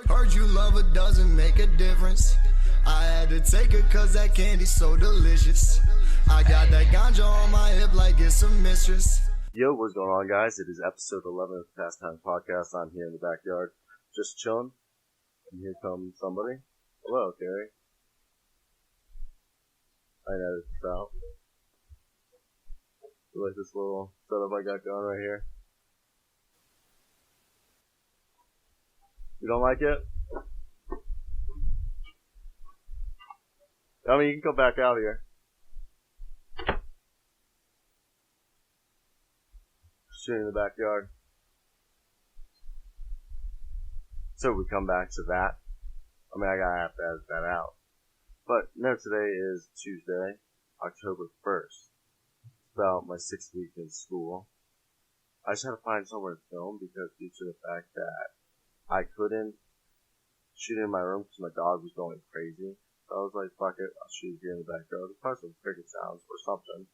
Heard you love her doesn't make a difference. I had to take her cause that candy's so delicious. I got that ganja on my hip like it's a mistress. Yo, what's going on, guys? It is episode 11 of the Pastime Podcast. I'm here in the backyard, just chilling. And here comes somebody. Hello, Gary. I edited this out. You like this little setup I got going right here? You don't like it? I mean, you can go back out here. Shooting in the backyard. So we come back to that. I mean, I gotta have to edit that out. But no, today is Tuesday, October 1st. It's about my 6th week in school. I just had to find somewhere to film because due to the fact that I couldn't shoot in my room because my dog was going crazy. So I was like, fuck it, I'll shoot here in the backyard. There's probably some cricket sounds or something.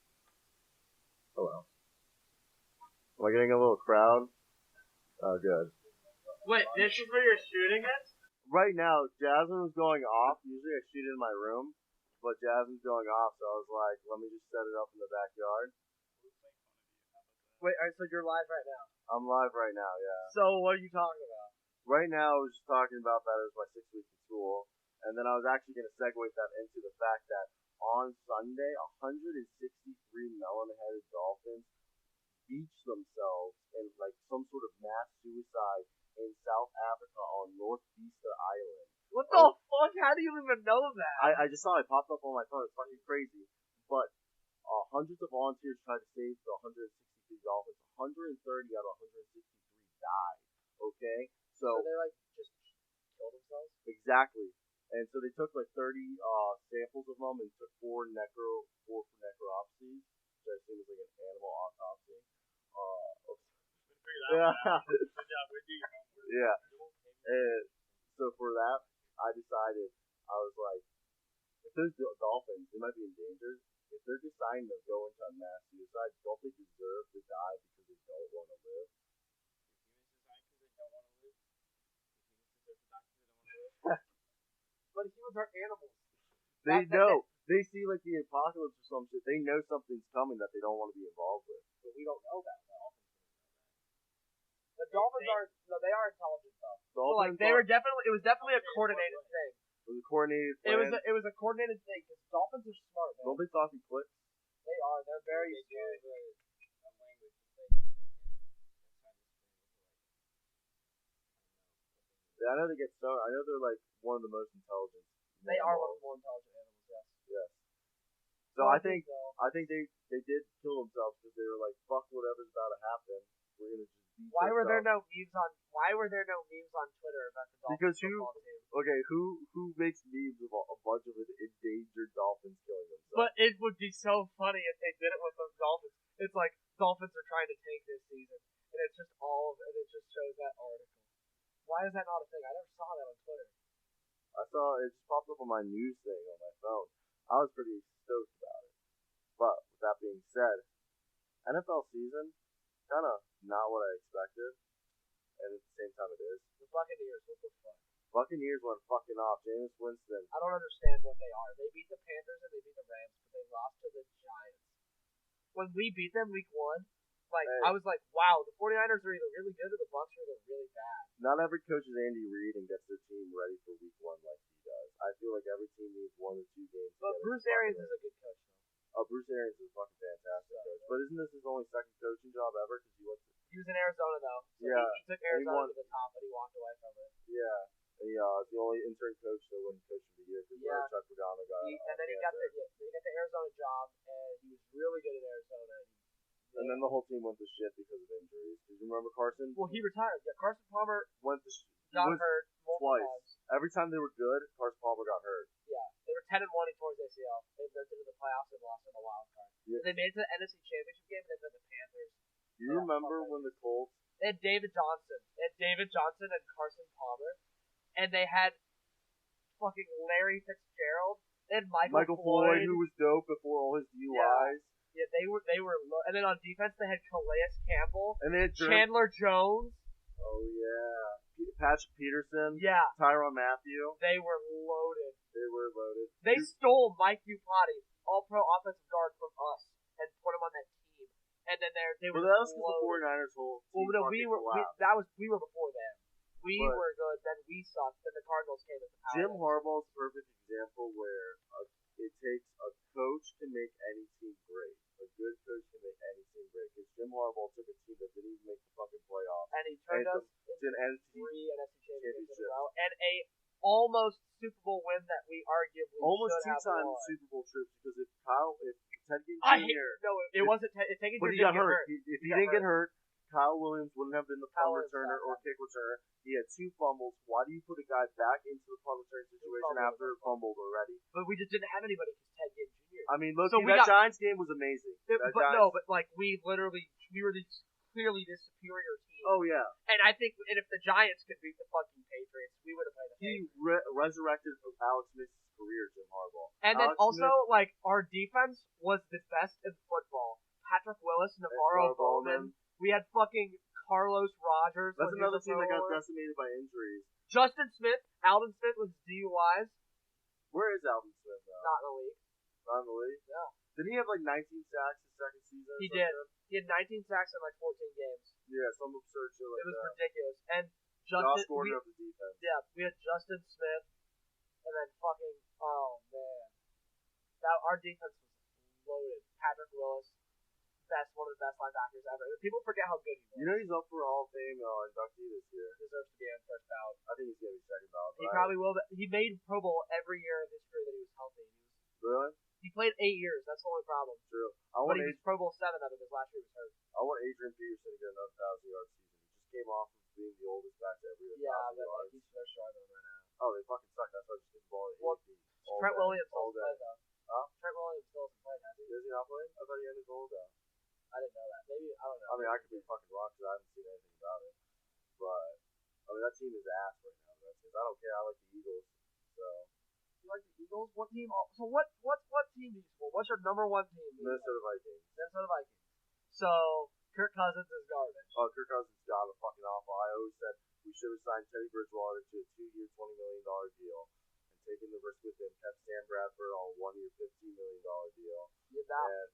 Oh well. Am I getting a little crowd? Oh, good. Wait, this is where you're shooting it? Right now, Jasmine's going off. Usually I shoot in my room, but Jasmine's going off, so I was like, let me just set it up in the backyard. Wait, alright, so you're live right now? I'm live right now, yeah. So, what are you talking about? Right now, I was just talking about that it was my 6th week in school, and then I was actually going to segue that into the fact that on Sunday, 163 melon-headed dolphins beached themselves in like some sort of mass suicide in South Africa on North Easter Island. What the fuck? How do you even know that? I just saw it popped up on my phone. It's fucking crazy. But hundreds of volunteers tried to save the 163 dolphins. 130 out of 163 died. Okay? So they like just killed themselves? Exactly. And so they took like 30 samples of them and took four for necropsy, which I assume is like an animal autopsy. Yeah. Good job. We do your homework. Yeah. And so for that, I decided, I was like, if those dolphins, they might be endangered. If they're deciding to go into a mass suicide, don't they deserve to die because they don't want to live? But humans are animals. They know. They see like the apocalypse or some shit. They know something's coming that they don't want to be involved with. But we don't know that. The dolphins are intelligent though. So like it was definitely a coordinated thing. It was a coordinated plan. It was a coordinated thing because dolphins are smart, man. Don't they talk in clicks? They are. They're very smart. Yeah, I know they get stoned. I know they're like one of the most intelligent. They are one of the more intelligent animals. Yes. Yes. So I think they did kill themselves because they were like, fuck whatever's about to happen. We're gonna just beat Why were there no memes on Twitter about the Dolphins football team? Okay, who makes memes of a bunch of endangered dolphins killing themselves? But it would be so funny if they did it with those dolphins. It's like dolphins are trying to tank this season, and it's just it just shows that article. Why is that not a thing? I never saw that on Twitter. I saw it just popped up on my news thing on my phone. I was pretty stoked about it. But with that being said, NFL season, kind of not what I expected, and at the same time it is. The Buccaneers, what the fuck? Buccaneers went fucking off. Jameis Winston. I don't understand what they are. They beat the Panthers and they beat the Rams, but they lost to the Giants. When we beat them week 1, I was like, wow, the 49ers are either really good or the Bucs are either really bad. Not every coach is Andy Reid and gets their team ready for week 1 like he does. I feel like every team needs 1 or 2 games. But Bruce Arians is a good coach, though. Bruce Arians is a fucking fantastic coach. But isn't this his only second coaching job ever? Because he was in Arizona, though. So yeah. He took Arizona to the top, but he walked away from it. Yeah. He was the only intern coach that wouldn't coach of the year because Chuck Pagano got and then he got the Arizona job, and he was really good at Arizona. And then the whole team went to shit because of injuries. Did you remember Carson? Well, he retired. Yeah, Carson Palmer got hurt multiple times. Every time they were good, Carson Palmer got hurt. Yeah, they were 10-1. He tore his ACL. They went into the playoffs and lost in the wild card. Yeah. They made it to the NFC Championship game and they played the Panthers. Do you remember when the Colts? They had David Johnson. And Carson Palmer, and they had fucking Larry Fitzgerald. They had Michael Floyd, who was dope before all his DUIs. Yeah, they were, and then on defense they had Calais Campbell, and they had Chandler Jones. Oh yeah, Patrick Peterson, Yeah. Tyrann Mathieu. They were loaded. They Dude, stole Mike Bupati, all-pro offensive guard, from us and put him on that team. And then they were But that was because the loaded. 49ers whole team Well, no, we were before them. We But- were good, then we sucked, then the Cardinals came at the power. Jim Harbaugh's a perfect example where it takes a coach to make any team great. A good coach can make any team great. Because Jim Harbaugh took a team that didn't even make the fucking playoffs. And he turned us to an NFC 3 NFC championships in a championship. row, and a almost Super Bowl win that we arguably Almost should have 2 times won. Super Bowl trips because if Ted Ginn I hate Jr. no, it wasn't. It taking But he didn't got get hurt. If he didn't get hurt, Kyle Williams wouldn't have been the Kyle punt Williams returner sucked. or kick returner. He had 2 fumbles. Why do you put a guy back into the punt return situation after he fumbled already? But we just didn't have anybody because Ted Ginn Jr. I mean, look, So that Giants game was amazing. But like we were clearly the superior team. Oh yeah. And I think, and if the Giants could beat the fucking Patriots, we would have played the He Patriots. resurrected Alex Smith's career, Jim Harbaugh. And then Alex also, Smith, like, our defense was the best in football. Patrick Willis, Navarro Bowman. We had fucking Carlos Rogers. That's another team that got decimated by injuries. Justin Smith, Alvin Smith with DUIs. Where is Alvin Smith now? Not in the league. Not in the league? Yeah. Did he have like 19 sacks his second season? He did. He had 19 sacks in like 14 games. Yeah, some absurd shit like It was that. ridiculous. And Josh Justin, Gordon of the defense. yeah, we had Justin Smith, and then fucking, oh man, our defense was loaded. Patrick Willis, one of the best linebackers ever. And people forget how good he was. You know he's up for Hall of Fame inductee this year. Deserves to be on first ballot. I think he's gonna be second ballot. He probably will. But he made Pro Bowl every year of his career that he was healthy. Really? He played 8 years. That's the only problem. True. But he was Pro Bowl 7 of it because last year he was hurt. I want Adrian Peterson to get another 1,000-yard season. He just came off of being the oldest back to ever get 1,000 Yeah, but yards. like, they're struggling right now. Oh, they fucking suck. That's why I just did the ball at Well, 80. Trent Williams still all hasn't played day. though. Huh? Trent Williams still hasn't played, has he? Is he not playing? I thought he had his old down. I didn't know that. Maybe, I don't know. I mean, I could be fucking wrong because I haven't seen anything about it. But, I mean, that team is ass right now. I don't care. I like the Eagles. So, You like the Eagles? What team? So what team do you support? What's your number one team? Minnesota Vikings. Minnesota Vikings. So Kirk Cousins is garbage. Oh, Kirk Cousins got a fucking awful. I always said we should have signed Teddy Bridgewater to a 2-year, $20 million deal and taken the risk with him. Kept Sam Bradford on a 1-year, $15 million deal. Yeah,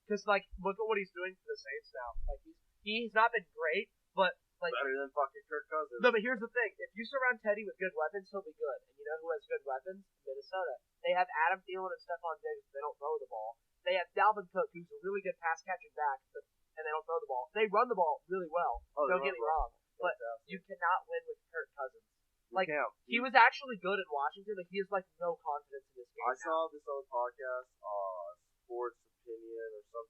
because like look at what he's doing for the Saints now. Like he's not been great, but like better than fucking Kirk Cousins. no. But here's the thing: if you surround Teddy with good weapons, he'll be good. And you know who has good weapons? Minnesota. They have Adam Thielen and Stephon Diggs. They don't throw the ball. They have Dalvin Cook, who's a really good pass catching back, and they don't throw the ball. They run the ball really well. Don't get me wrong, but you cannot win with Kirk Cousins. Like he was actually good in Washington, but he has like no confidence in this game. I saw this on a podcast, Sports Opinion or some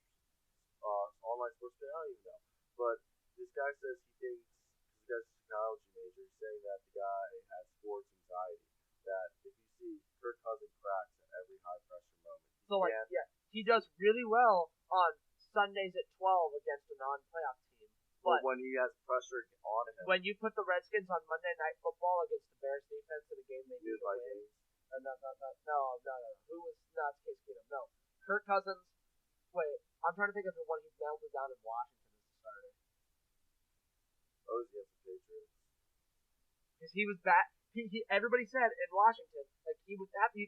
online sports opinion, I don't even know. But this guy says he thinks, this guy's a psychology major, he's saying that the guy has sports anxiety. That if you see Kirk Cousins cracks at every high pressure moment. So like, yeah, he does really well on Sundays at 12 against a non-playoff team. But when he has pressure on him. When you put the Redskins on Monday Night Football against the Bears defense in a game they need to win. No. Who was not Case Keenum? No. Kirk Cousins. Wait, I'm trying to think of the one he melted down in Washington as a starter. Oh, it was against the Patriots. Because he was bad. Everybody said in Washington, like he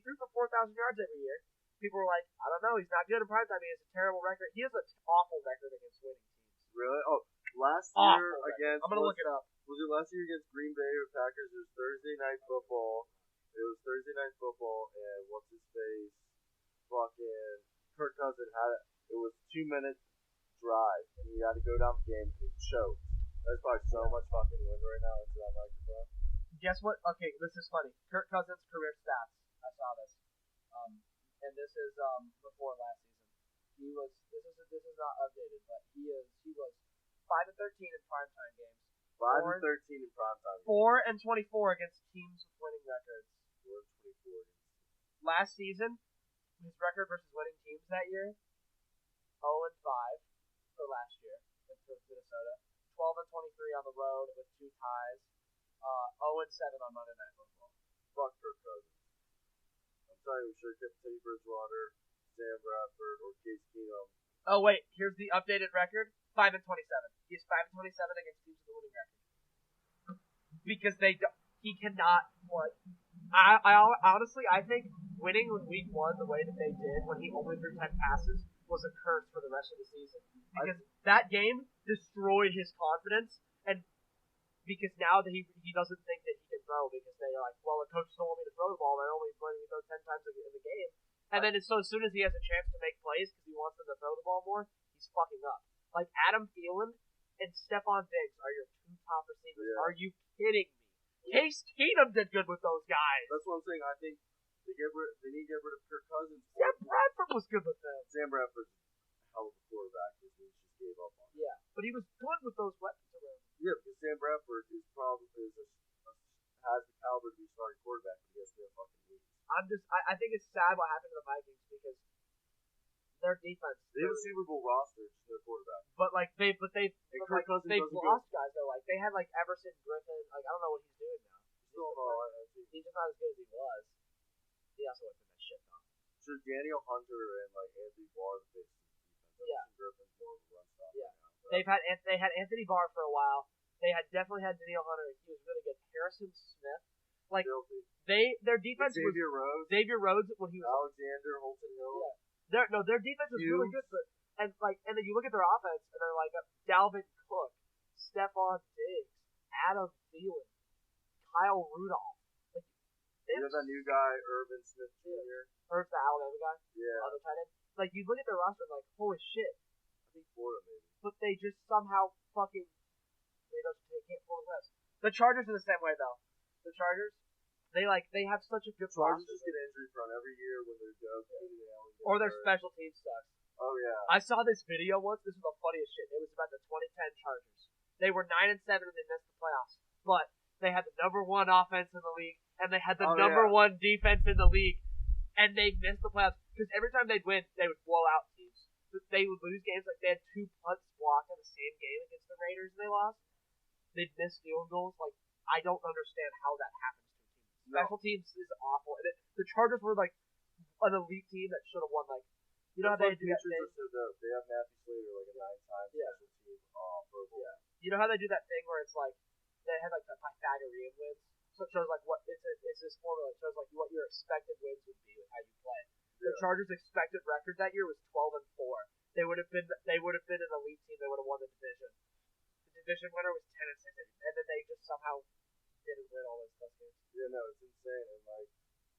threw for 4,000 yards every year. People were like, I don't know, he's not good in primetime. He has a terrible record. He has an awful record against winning teams. Really? Oh, last year against. I'm gonna look it up. Was it last year against Green Bay or Packers? It was Thursday Night Football. And what's his face? Fucking Kirk Cousins had it. It was 2 minute drive, and he had to go down the game and he choked. That's probably so much fucking win right now. That's what I'm like, bro. Guess what? Okay, this is funny. Kirk Cousins' career stats. I saw this. And this is before last season. This is not updated, but he was 5-13 in primetime games. 5-13 in primetime games. 4-24 against teams with winning records. 4-24. Last season, his record versus winning teams that year, 0-5 for last year for Minnesota. 12-23 on the road with 2 ties. 0-7 on Monday Night Football. Fuck Kirk Cousins. I'm sorry, we should have kept Teddy Bridgewater, Sam Bradford, or Case Keenum. Oh wait, here's the updated record: 5-27. He's 5-27 against teams with a winning record. because he cannot like. I honestly I think winning in week 1 the way that they did when he only threw 10 passes was a curse for the rest of the season because that game destroyed his confidence and because now that he doesn't think that he can throw because they're like, well, the coaches don't want me to throw the ball, they're only letting me throw 10 times in the game, and then as soon as he has a chance to make plays because he wants them to throw the ball more, he's fucking up. Like Adam Thielen and Stephon Diggs are your 2 top receivers. Yeah. Are you kidding me? Case Keenum did good with those guys. That's what I'm saying. I think they need to get rid of Kirk Cousins. Sam Bradford was good with them. Sam Bradford's a hell of a quarterback because he just gave up on him. Yeah, but he was good with those weapons around. Yeah, because Sam Bradford has the caliber to be starting quarterback, but he has no fucking needs. I think it's sad what happened to the Vikings because their defense. They have a Super Bowl roster, just their quarterback. But they've lost guys though. Like they had like Everson Griffin. Like I don't know what he's doing now. He's just not as good as he was. He also went through that shit though. So Daniel Hunter and like Anthony Barr the base defense. Yeah. Griffin's more of a run stop. Yeah. Right now, they had Anthony Barr for a while. They had definitely had Daniel Hunter. He was really good. Harrison Smith. Like their defense Xavier Rhodes. Xavier Rhodes when he was Alexander Holton Hill. Yeah. Their defense was really good, but and then you look at their offense and they're like Dalvin Cook, Stephon Diggs, Adam Thielen, Kyle Rudolph. Like you have that new guy, Irvin Smith Jr. Irv's the Alabama guy. Yeah. Other tight end. Like you look at their roster, like holy shit. I think Florida maybe. But they just somehow fucking they can't pull the West. The Chargers are the same way though. The Chargers. They have such a good Chargers roster. just get injury prone every year when they're good. Or their special teams sucks. Oh yeah. I saw this video once. This is the funniest shit. It was about the 2010 Chargers. They were 9-7 and they missed the playoffs, but they had the number 1 offense in the league and they had the number 1 defense in the league, and they missed the playoffs because every time they'd win, they would blow out teams. They would lose games. Like they had 2 punts blocked in the same game against the Raiders and they lost. They'd miss field goals. Like I don't understand how that happens. Special teams is awful. And the Chargers were like an elite team that should have won. Like, you know how they do that thing? They have Matthew Slater like a 9-time special team Pro Bowl. Yeah. You know how they do that thing where it's like they had like the Pythagorean wins. So it shows like what it's this formula. It shows like what your expected wins would be with how you play. Yeah. The Chargers' expected record that year was 12-4. They would have been an elite team. They would have won the division. The division winner was 10-6, and then they just somehow didn't win all those close games. Yeah, no, it's insane. And like,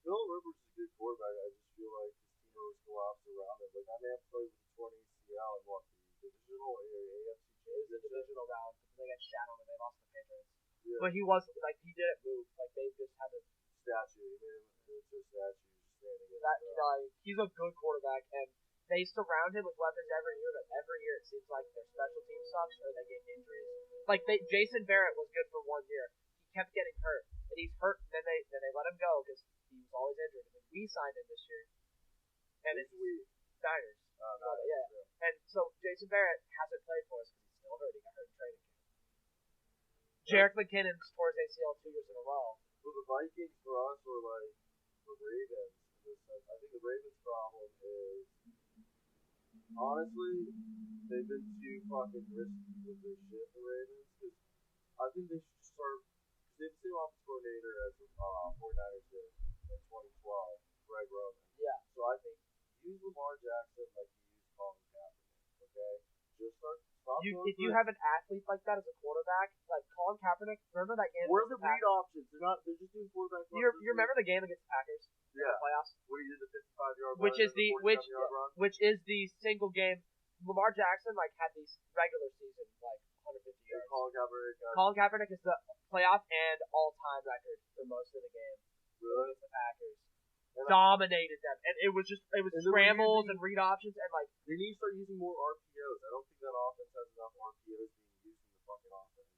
Phil Rivers is a good quarterback. I just feel like his team always collapses around him. Like, I may have played with the 20 ACL and what the divisional AFC championship. Divisional round because they got shat on and they lost the Patriots. Yeah. But he was like he didn't move. Like they just had a statue. He made him into a statue just standing in that. He's a good quarterback, and they surround him with weapons every year. But every year it seems like their special team sucks or they get injuries. Like Jason Barrett was good for 1 year. Kept getting hurt, and he's hurt. And then they let him go because he was always injured. And then we signed him this year, and it's Niners. Yeah. And so Jason Barrett hasn't played for us because he's still hurt. He got hurt in training camp. Jerick McKinnon tore his ACL 2 years in a row. Well, the Vikings for us were like the Ravens. I think the Ravens' problem is honestly they've been too fucking risky with their shit. The Ravens, because I think they should start. They have the same offensive coordinator as the 49ers did in 2012, Greg Roman. Yeah. So I think use Lamar Jackson like you use Colin Kaepernick, okay? Just stop if you have an athlete like that as a quarterback, like Colin Kaepernick, remember that game? Where are the read options? They're just doing quarterback. You remember the game against the Packers? Yeah. In the playoffs? Where he did the 55-yard which run, which is the single game. Lamar Jackson like had these regular season like 150 yards. Colin Kaepernick is the playoff and all-time record for most of the game. Really? Against the Packers. Dominated them. And it was scrambles and read options and like they need to start using more RPOs. I don't think that offense has enough RPOs being used in the fucking offense.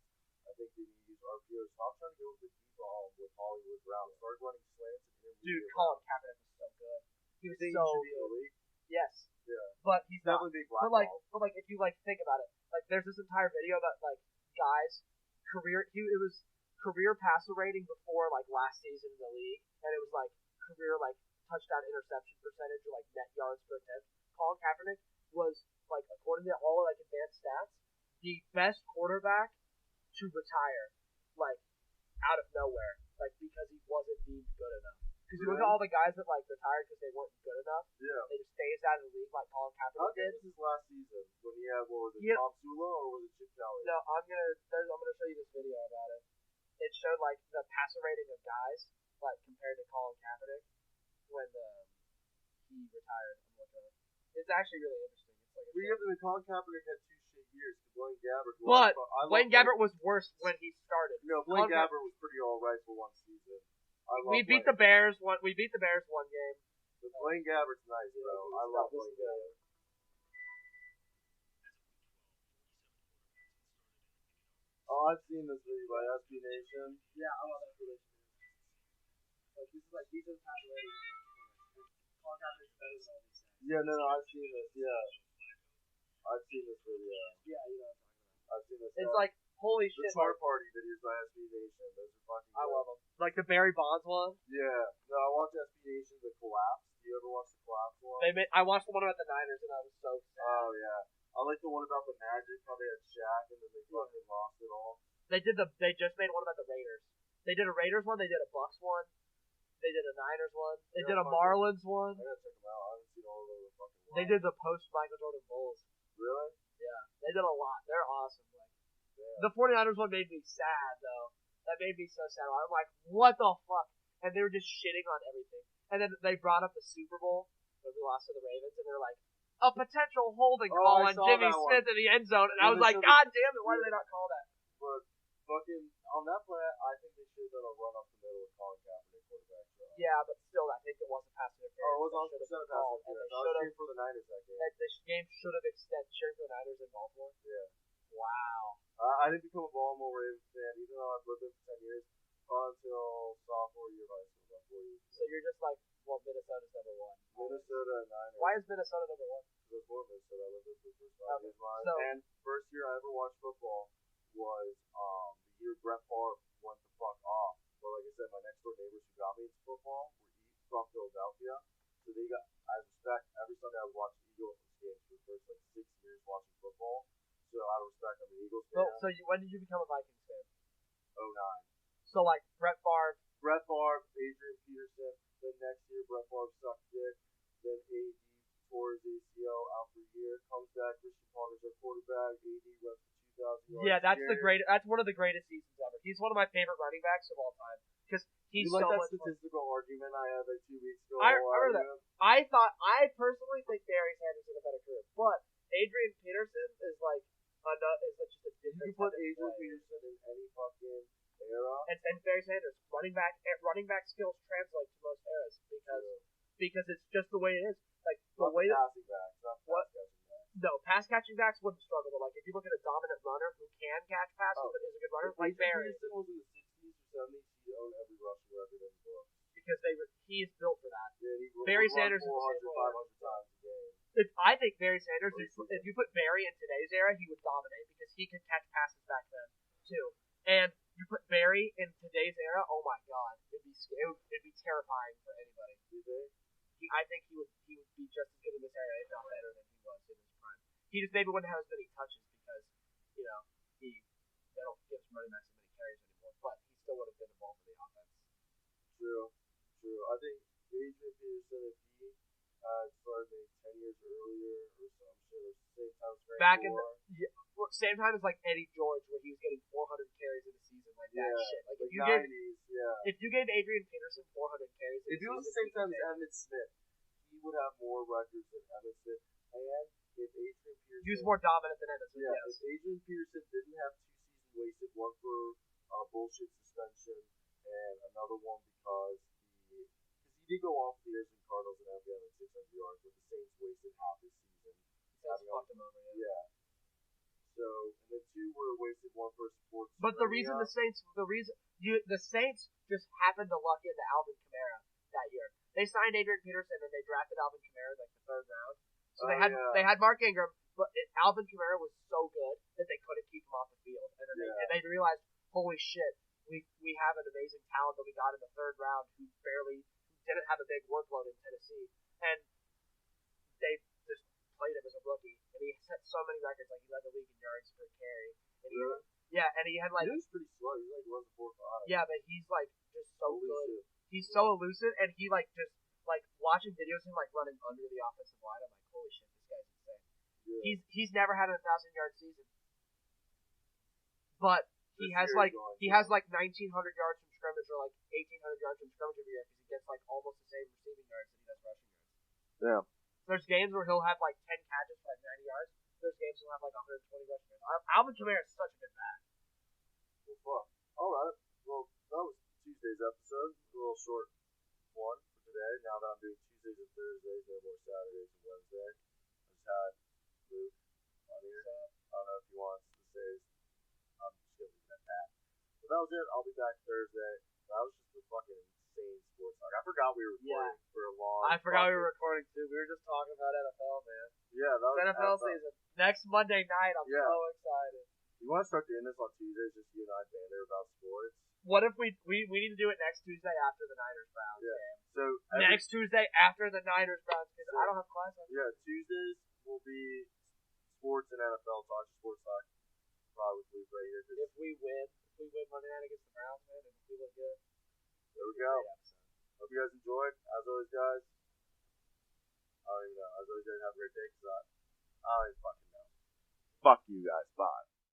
I think they need to use RPOs. Stop trying to go with the deep ball with Hollywood Brown. Start running slants and dude, Colin Kaepernick was so good. He was so good. Yes. Yeah. But he's not. But like if you like think about it, like there's this entire video that like guys it was career passer rating before like last season in the league, and it was like career like touchdown interception percentage or like net yards per attempt. Colin Kaepernick was like according to all like advanced stats, the best quarterback to retire like out of nowhere, like because he wasn't deemed good enough. Because you look at all the guys that like retired because they weren't good enough. Yeah. They just phased out of the league like Colin I Kaepernick think did. this is last season when he had, what was it, Yeah. Tom Sula or was it Chip Kelly? No, I'm gonna show you this video about it. It showed like the passer rating of guys like compared to Colin Kaepernick when he retired. I'm looking at it. It's actually really interesting. It's like We have to Colin Kaepernick had 2 shit years. Blaine Gabbert. But Blaine Gabbert was worse when he started. No, Blaine Gabbert was pretty alright for one season. We beat the Bears one game. But Blaine Gabbert's nice, bro. I love Blaine Gabbert. Oh, I've seen this video by SB Nation. Yeah, I love that video. Like these are the passer ratings. Colin Kaepernick's better than all these guys. Yeah, no, I've seen this. Yeah, I've seen this video. Yeah, you know what I'm talking about. I've seen this. It's like holy the shit. Chart Party videos by SB Nation. Those are fucking. I love them. Like the Barry Bonds one. Yeah, no, I watched SB Nation the collapse. Do you ever watch the collapse one? I watched the one about the Niners and I was so sad. Oh yeah, I like the one about the Magic. How they had Shaq and then they fucking lost it all. They just made one about the Raiders. They did a Raiders one. They did a Bucks one. They did a Niners one. They did a Marlins one. I gotta check them out. I haven't seen all of those fucking ones. They did the post Michael Jordan Bulls. Really? Yeah, they did a lot. They're awesome. Like, Yeah. the 49ers one made me sad though. That made me so sad. I'm like, what the fuck? And they were just shitting on everything. And then they brought up the Super Bowl when we lost to the Ravens, and they're like, a potential holding call I on saw Jimmy that one. Smith in the end zone, and I Yeah, was they like, showed God damn it, why did they not call that? But fucking on that play, I think they should have done a run up the middle with Colin Kaepernick quarterback. Yeah, but still, I think it was a pass interference. Oh, it was on They percent should've pass called, and interference. they I was should've- cheering for the Niners that game. This game should have extended cheering for the Niners in Baltimore. Yeah. Wow. I didn't become a Baltimore Ravens fan, even though I've lived there for 10 years, until sophomore year of high school, about 4 years. So you're just like, well, Minnesota's number one. Minnesota and Niners. Why is Minnesota number one? I was born in Minnesota. I lived there for the first 5 years of my life. So- And first year I ever watched football was the year Brett Favre went the fuck off. But like I said, my next door neighbors who got me into football were from Philadelphia. So they got, I respect, every Sunday I would watch the Eagles games for the first like 6 years watching football. So out of respect, I'm an Eagles fan. So when did you become a Vikings fan? 09. So like Brett Favre. Brett Favre, Adrian Peterson. Then next year, Brett Favre sucked dick. Then AD tore his ACL out for a year. Comes back, Christian Potter's our quarterback. AD runs for 2,000 yards. Yeah, that's one of the greatest seasons ever. He's one of my favorite running backs of all time because he's You like so that much fun. statistical argument I had like 2 weeks ago? I remember that. I personally think Barry Sanders had a better career, but Adrian Peterson is like just a You different. can put type of Adrian player. Peterson in any fucking era. And Barry Sanders running back skills translate to most eras because it's just the way it is. Like the way that passing backs, not What? pass catching backs. no pass catching backs wouldn't struggle, but like if you look at a dominant runner who can catch passes Oh. but is a good runner, If like Adrian Barry, Peterson was in the 60s or 70s, he owned every rushing record in the book. because he is built for that. Yeah, he Barry would run Sanders is the 400, same way. 500 times a game. I think Barry Sanders, if you put Barry in today's era, he would dominate because he could catch passes back then too. And you put Barry in today's era, oh my god, it'd be terrifying for anybody. Do you think? I think he would be just as good in this era, if not better than he was in his prime. He just maybe wouldn't have as many touches because they don't give his running backs as many carries anymore, but he still would have been involved in the offense. True. I think Adrian Peterson, if he started maybe 10 years earlier or some shit, or same time as Frank Back in Gore. same time as like Eddie George, where he was getting 400 carries in a season, like that shit. Like the if you gave 90s, yeah. If you gave Adrian Peterson 400 carries, If he was the same time as Emmitt Smith, he would have more records than Emmitt Smith. And if Adrian Peterson... he was more dominant than Emmitt Smith. Yeah, Yes. if Adrian Peterson didn't have 2 seasons wasted, one for bullshit suspension and another one because he did go off the Arizona Cardinals and have like 600 yards, but the Saints wasted half his season. That's fucked him over. Yeah. So, and then 2 were wasted, one for sports. But the reason the Saints just happened to luck into Alvin Kamara that year. They signed Adrian Peterson and they drafted Alvin Kamara in like the 3rd round. So they had Mark Ingram, but Alvin Kamara was so good that they couldn't keep him off the field. And then they realized, holy shit, we have an amazing talent that we got in the 3rd round who didn't have a big workload in Tennessee, and they just played him as a rookie, and he set so many records. Like he led the league in yards per carry, and Yeah, and he had like He was pretty slow. He like runs a 4.5. yeah, but he's like just so good. Elusive. He's so elusive, and he like just like watching videos of him like running under the offensive line. I'm like, holy shit, this guy's insane. Yeah. He's never had a 1,000-yard season, but he This has year like he's going he to. has like 1,900 yards from scrimmage or like 1,800 yards from scrimmage every year because he gets like almost the same receiving yards that he does rushing yards. Yeah. There's games where he'll have like 10 catches for like 90 yards. There's games he'll have like 120 rushing yards. Alvin Kamara is such a good back. Well, fuck. All right. Well, that was Tuesday's episode. A little short one for today. Now that I'm doing Tuesdays and Thursdays, no more Saturdays and Wednesday. I just had Luke on here. I don't know if he wants to say. I'm just gonna leave it at that. But that was it. I'll be back Thursday. That was just a fucking insane sports talk. I forgot we were recording for a long. I forgot we were recording too. We were just talking about NFL, man. Yeah, that was It's NFL season. Next Monday night, I'm Yeah. so excited. You want to start doing this on Tuesdays, just you and I banter about sports? What if we need to do it next Tuesday after the Niners Browns Yeah. game? So Next Tuesday after the Niners Browns because I don't have class on. Yeah, Tuesdays will be sports and NFL talk, sports talk. Probably with Luke right here. If we win Monday night against the Browns, man, and if we look good, There we go. Hope you guys enjoyed. As always, guys. I don't even know. As always, guys have a great day. Cause I don't even fucking know. Fuck you guys. Bye.